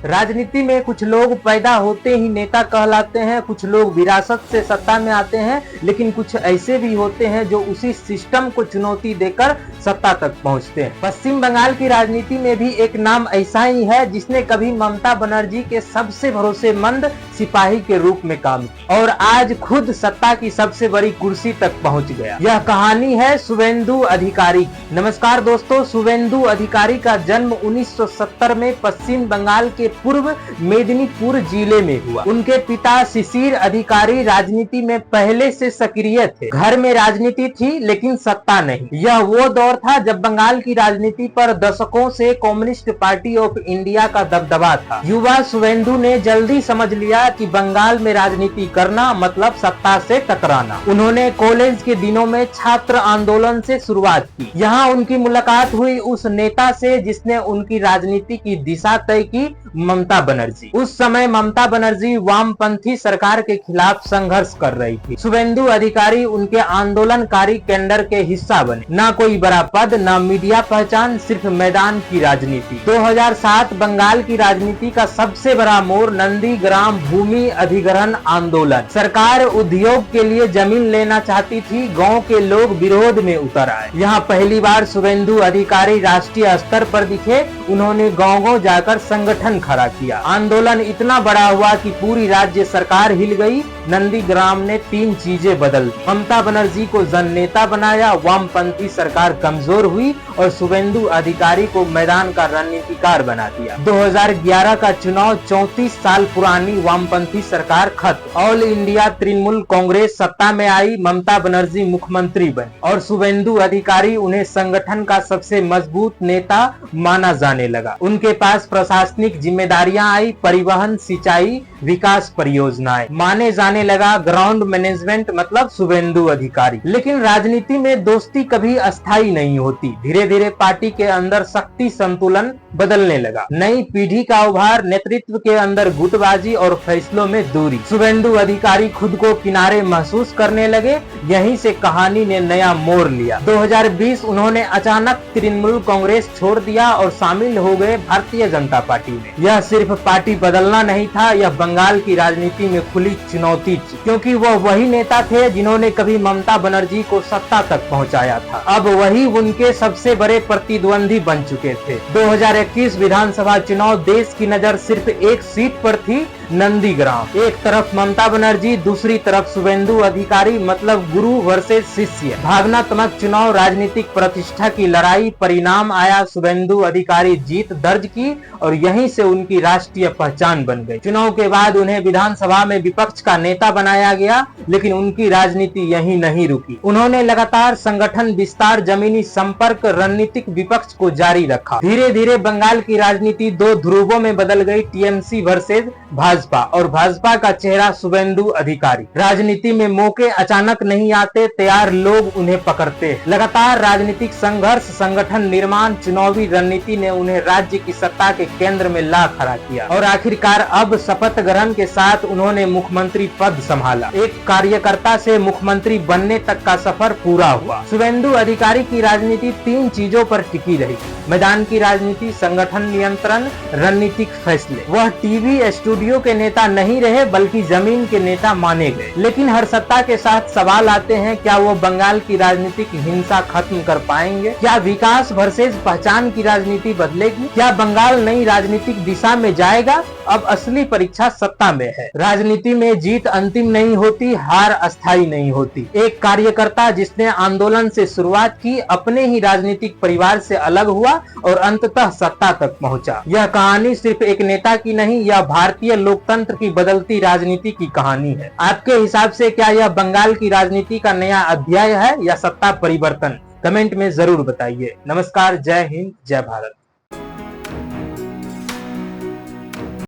राजनीति में कुछ लोग पैदा होते ही नेता कहलाते हैं, कुछ लोग विरासत से सत्ता में आते हैं, लेकिन कुछ ऐसे भी होते हैं जो उसी सिस्टम को चुनौती देकर सत्ता तक पहुंचते हैं। पश्चिम बंगाल की राजनीति में भी एक नाम ऐसा ही है जिसने कभी ममता बनर्जी के सबसे भरोसेमंद सिपाही के रूप में काम किया और आज खुद सत्ता की सबसे बड़ी कुर्सी तक पहुंच गया। यह कहानी है शुवेंदु अधिकारी की। नमस्कार दोस्तों, शुवेंदु अधिकारी का जन्म 1970 में पश्चिम बंगाल के पूर्व मेदिनीपुर जिले में हुआ। उनके पिता शिशिर अधिकारी राजनीति में पहले से सक्रिय थे। घर में राजनीति थी लेकिन सत्ता नहीं। यह वो दौर था जब बंगाल की राजनीति पर दशकों से कम्युनिस्ट पार्टी ऑफ इंडिया का दबदबा था। युवा शुवेंदु ने जल्दी समझ लिया कि बंगाल में राजनीति करना मतलब सत्ता से टकराना। उन्होंने कॉलेज के दिनों में छात्र आंदोलन से शुरुआत की। यहाँ उनकी मुलाकात हुई उस नेता से जिसने उनकी राजनीति की दिशा तय की, ममता बनर्जी। उस समय ममता बनर्जी वामपंथी सरकार के खिलाफ संघर्ष कर रही थी। शुवेंदु अधिकारी उनके आंदोलनकारी कैडर के हिस्सा बने। ना कोई बड़ा पद, ना मीडिया पहचान, सिर्फ मैदान की राजनीति। 2007 बंगाल की राजनीति का सबसे बड़ा मोड़ नंदीग्राम भूमि अधिग्रहण आंदोलन। सरकार उद्योग के लिए जमीन लेना चाहती थी, गांव के लोग विरोध में उतर आए। यहाँ पहली बार शुवेंदु अधिकारी राष्ट्रीय स्तर पर दिखे। उन्होंने गांव-गांव जाकर संगठन खड़ा किया। आंदोलन इतना बड़ा हुआ कि पूरी राज्य सरकार हिल गई। नंदीग्राम ने 3 चीजें बदल दी। ममता बनर्जी को जननेता बनाया, वामपंथी सरकार कमजोर हुई और शुवेंदु अधिकारी को मैदान का रणनीतिकार बना दिया। 2011 का चुनाव 34 साल पुरानी वामपंथी सरकार खत्म। ऑल इंडिया तृणमूल कांग्रेस सत्ता में आई। ममता बनर्जी मुख्यमंत्री बनी और शुवेंदु अधिकारी उन्हें संगठन का सबसे मजबूत नेता माना जाने लगा। उनके पास प्रशासनिक जिम्मेदारियां आई, परिवहन, सिंचाई, विकास परियोजनाएं। माने जाने लगा ग्राउंड मैनेजमेंट मतलब शुवेंदु अधिकारी। लेकिन राजनीति में दोस्ती कभी अस्थायी नहीं होती। धीरे धीरे पार्टी के अंदर शक्ति संतुलन बदलने लगा। नई पीढ़ी का उभार, नेतृत्व के अंदर गुटबाजी और फैसलों में दूरी। शुवेंदु अधिकारी खुद को किनारे महसूस करने लगे। यहीं से कहानी ने नया मोड़ लिया। 2020 उन्होंने अचानक तृणमूल कांग्रेस छोड़ दिया और शामिल हो गए भारतीय जनता पार्टी में। यह सिर्फ पार्टी बदलना नहीं था, यह बंगाल की राजनीति में खुली चुनौती थी, क्योंकि वह वही नेता थे जिन्होंने कभी ममता बनर्जी को सत्ता तक पहुंचाया था। अब वही उनके सबसे बड़े प्रतिद्वंदी बन चुके थे। 2021 विधानसभा चुनाव देश की नजर सिर्फ एक सीट पर थी, नंदीग्राम। एक तरफ ममता बनर्जी, दूसरी तरफ शुवेंदु अधिकारी, मतलब गुरु वर्सेस शिष्य। भावनात्मक चुनाव, राजनीतिक प्रतिष्ठा की लड़ाई। परिणाम आया, शुवेंदु अधिकारी जीत दर्ज की और यहीं से उनकी राष्ट्रीय पहचान बन गई। चुनाव के बाद उन्हें विधानसभा में विपक्ष का नेता बनाया गया, लेकिन उनकी राजनीति यहीं नहीं रुकी। उन्होंने लगातार संगठन विस्तार, जमीनी संपर्क, रणनीतिक विपक्ष को जारी रखा। धीरे धीरे बंगाल की राजनीति 2 ध्रुवों में बदल गई, टीएमसी वर्सेस भाजपा और भाजपा का चेहरा शुवेंदु अधिकारी। राजनीति में मौके अचानक नहीं आते, तैयार लोग उन्हें पकड़ते हैं। लगातार राजनीतिक संघर्ष, संगठन निर्माण, चुनावी रणनीति ने उन्हें राज्य की सत्ता के केंद्र में ला खड़ा किया और आखिरकार अब शपथ ग्रहण के साथ उन्होंने मुख्यमंत्री पद संभाला। एक कार्यकर्ता से मुख्यमंत्री बनने तक का सफर पूरा हुआ। शुवेंदु अधिकारी की राजनीति 3 चीजों पर टिकी रही: मैदान की राजनीति, संगठन नियंत्रण, रणनीतिक फैसले। वह टीवी स्टूडियो के नेता नहीं रहे बल्कि जमीन के नेता माने गए। लेकिन हर सत्ता के साथ सवाल आते हैं, क्या वो बंगाल की राजनीतिक हिंसा खत्म कर पाएंगे? क्या विकास वर्सेस पहचान की राजनीति बदलेगी? क्या बंगाल नई राजनीतिक दिशा में जाएगा? अब असली परीक्षा सत्ता में है। राजनीति में जीत अंतिम नहीं होती, हार अस्थायी नहीं होती। एक कार्यकर्ता जिसने आंदोलन से शुरुआत की, अपने ही राजनीतिक परिवार से अलग हुआ और अंततः सत्ता तक पहुंचा। यह कहानी सिर्फ एक नेता की नहीं, यह भारतीय लोकतंत्र की बदलती राजनीति की कहानी है। आपके हिसाब से क्या यह बंगाल की राजनीति का नया अध्याय है या सत्ता परिवर्तन? कमेंट में जरूर बताइए। नमस्कार, जय हिंद, जय भारत।